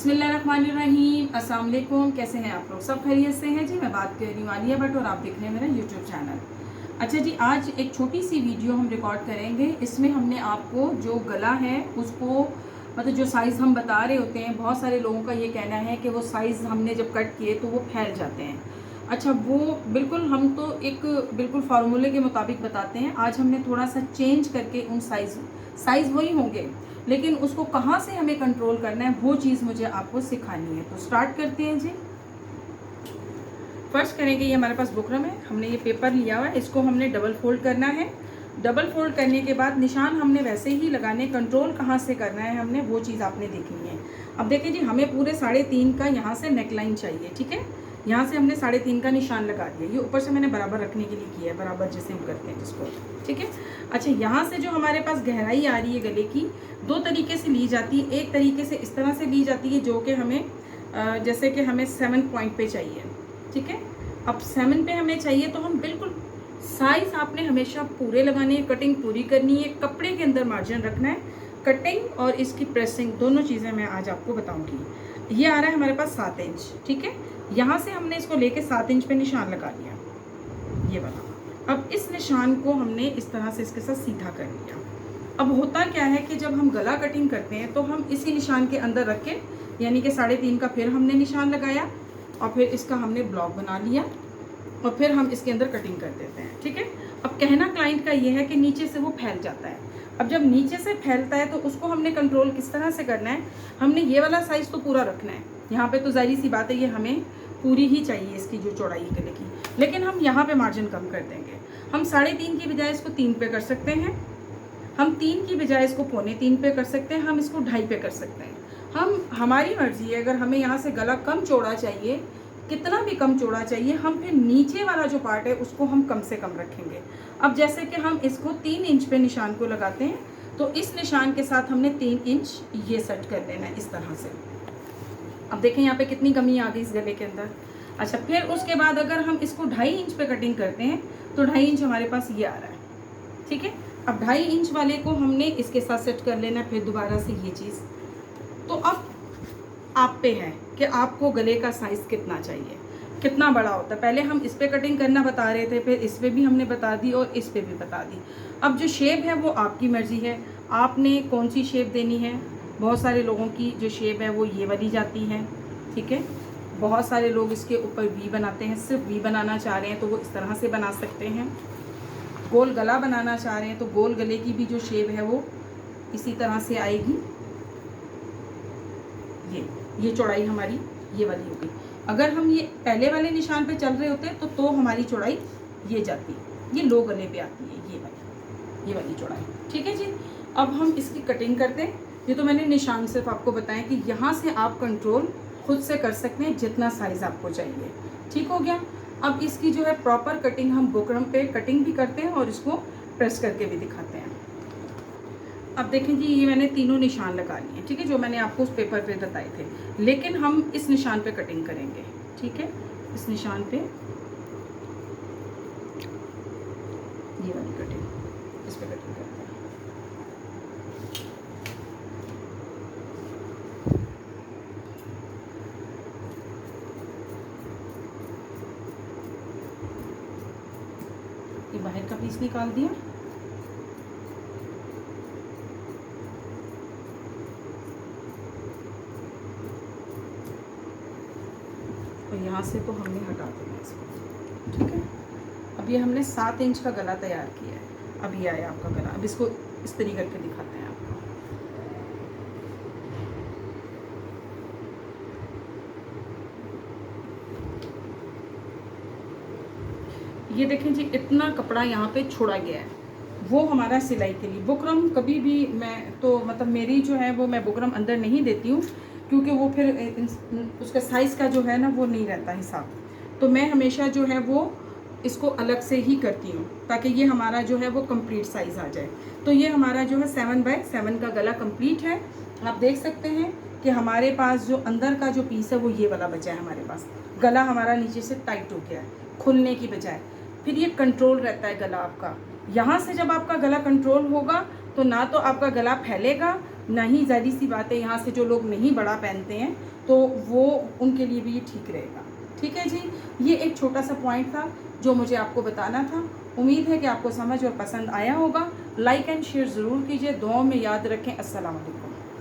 बिस्मिल्लाहिर्रहमानिर्रहीम। अस्सलाम वालेकुम। कैसे हैं आप लोग? सब खैरियत से हैं जी। मैं बात कर रही हूँ आलिया भट्ट और आप देख रहे हैं मेरा यूट्यूब चैनल। अच्छा जी, आज एक छोटी सी वीडियो हम रिकॉर्ड करेंगे। इसमें हमने आपको जो गला है उसको मतलब जो साइज़ हम बता रहे होते हैं, बहुत सारे लोगों का ये कहना है कि वो साइज़ हमने जब कट किए तो वो फैल जाते हैं। अच्छा, वो बिल्कुल हम तो एक बिल्कुल फार्मूले के मुताबिक बताते हैं। आज हमने थोड़ा सा चेंज करके उन साइज़ वही होंगे, लेकिन उसको कहाँ से हमें कंट्रोल करना है वो चीज़ मुझे आपको सिखानी है। तो स्टार्ट करते हैं जी। फर्स्ट करेंगे, ये हमारे पास बुकरम है, हमने ये पेपर लिया हुआ है, इसको हमने डबल फोल्ड करना है। डबल फोल्ड करने के बाद निशान हमने वैसे ही लगाने, कंट्रोल कहाँ से करना है हमने वो चीज़ आपने देखनी है। अब देखिए जी, हमें पूरे 3.5 का यहाँ से नेकलाइन चाहिए, ठीक है। यहाँ से हमने 3.5 का निशान लगा दिया। ये ऊपर से मैंने बराबर रखने के लिए किया है, बराबर जैसे हम करते हैं जिसको, ठीक है। अच्छा, यहाँ से जो हमारे पास गहराई आ रही है गले की, दो तरीके से ली जाती है। एक तरीके से इस तरह से ली जाती है जो कि हमें जैसे कि हमें 7 पॉइंट पे चाहिए, ठीक है। अब 7 पे हमें चाहिए तो हम बिल्कुल साइज आपने हमेशा पूरे लगाने हैं, कटिंग पूरी करनी है, कपड़े के अंदर मार्जिन रखना है। कटिंग और इसकी प्रेसिंग दोनों चीज़ें मैं आज आपको बताऊंगी। ये आ रहा है हमारे पास 7 इंच, ठीक है। यहाँ से हमने इसको लेके 7 इंच पे निशान लगा लिया, ये वाला। अब इस निशान को हमने इस तरह से इसके साथ सीधा कर लिया। अब होता क्या है कि जब हम गला कटिंग करते हैं तो हम इसी निशान के अंदर रख के, यानी कि 3.5 का फिर हमने निशान लगाया और फिर इसका हमने ब्लॉक बना लिया और फिर हम इसके अंदर कटिंग कर देते हैं, ठीक है। अब कहना क्लाइंट का ये है कि नीचे से वो फैल जाता है। अब जब नीचे से फैलता है तो उसको हमने कंट्रोल किस तरह से करना है, हमने ये वाला साइज़ तो पूरा रखना है। यहाँ पे तो जाहिर सी बात है ये हमें पूरी ही चाहिए इसकी जो चौड़ाई गले की, लेकिन हम यहाँ पे मार्जिन कम कर देंगे। हम 3.5 की बजाय इसको 3 पे कर सकते हैं, हम 3 की बजाय इसको 2.25 पे कर सकते हैं, हम इसको 2.5 पे कर सकते हैं। हमारी मर्जी है। अगर हमें यहाँ से गला कम चौड़ा चाहिए, कितना भी कम चौड़ा चाहिए, हम फिर नीचे वाला जो पार्ट है उसको हम कम से कम रखेंगे। अब जैसे कि हम इसको 3 इंच पे निशान को लगाते हैं, तो इस निशान के साथ हमने 3 इंच ये सेट कर देना है इस तरह से। अब देखें यहाँ पे कितनी कमी आ गई इस गले के अंदर। अच्छा, फिर उसके बाद अगर हम इसको 2.5 इंच पे कटिंग करते हैं तो 2.5 इंच हमारे पास ये आ रहा है, ठीक है। अब 2.5 इंच वाले को हमने इसके साथ सेट कर लेना है, फिर दोबारा से ये चीज़। तो अब आप पे है कि आपको गले का साइज़ कितना चाहिए, कितना बड़ा होता है। पहले हम इस पे कटिंग करना बता रहे थे, फिर इस पे भी हमने बता दी और इस पे भी बता दी। अब जो शेप है वो आपकी मर्ज़ी है, आपने कौन सी शेप देनी है। बहुत सारे लोगों की जो शेप है वो ये वाली जाती है, ठीक है। बहुत सारे लोग इसके ऊपर वी बनाते हैं, सिर्फ वी बनाना चाह रहे हैं तो वो इस तरह से बना सकते हैं। गोल गला बनाना चाह रहे हैं तो गोल गले की भी जो शेप है वो इसी तरह से आएगी। ये चौड़ाई हमारी ये वाली होगी। अगर हम ये पहले वाले निशान पे चल रहे होते तो हमारी चौड़ाई ये जाती, ये लो गले पे आती है, ये वाली चौड़ाई, ठीक है जी। अब हम इसकी कटिंग करते हैं। ये तो मैंने निशान सिर्फ आपको बताया कि यहाँ से आप कंट्रोल खुद से कर सकते हैं जितना साइज़ आपको चाहिए, ठीक हो गया। अब इसकी जो है प्रॉपर कटिंग हम बुकरम पे कटिंग भी करते हैं और इसको प्रेस करके भी दिखाते हैं। अब देखें जी, ये मैंने तीनों निशान लगा लिए, ठीक है, जो मैंने आपको उस पेपर पे बताए थे। लेकिन हम इस निशान पे कटिंग करेंगे, ठीक है। इस निशान पे ये वाली कटिंग, इस पे कटिंग करते हैं। ये बाहर का पीस निकाल दिया। और यहाँ से तो हमने हटा देना इसको, ठीक है। अब ये हमने 7 इंच का गला तैयार किया है। अब ये आया आपका गला। अब इसको इस तरीके करके दिखाते हैं आपको। ये देखें जी, इतना कपड़ा यहाँ पे छोड़ा गया है, वो हमारा सिलाई के लिए। बुकरम कभी भी मैं तो मतलब मेरी जो है वो मैं बुकरम अंदर नहीं देती हूँ, क्योंकि वो फिर उसका साइज़ का जो है ना वो नहीं रहता हिसाब। तो मैं हमेशा जो है वो इसको अलग से ही करती हूँ ताकि ये हमारा जो है वो कंप्लीट साइज़ आ जाए। तो ये हमारा जो है 7x7 का गला कंप्लीट है। आप देख सकते हैं कि हमारे पास जो अंदर का जो पीस है वो ये वाला बचा है हमारे पास। गला हमारा नीचे से टाइट हो गया है, खुलने की बजाय। फिर ये कंट्रोल रहता है गला आपका। यहाँ से जब आपका गला कंट्रोल होगा तो ना तो आपका गला फैलेगा, नहीं, ज़ाहिर सी बात है यहाँ से जो लोग नहीं बड़ा पहनते हैं तो वो उनके लिए भी ये ठीक रहेगा। ठीक है जी, ये एक छोटा सा पॉइंट था जो मुझे आपको बताना था। उम्मीद है कि आपको समझ और पसंद आया होगा। लाइक एंड शेयर ज़रूर कीजिए। दुआओं में याद रखें। अस्सलाम वालेकुम।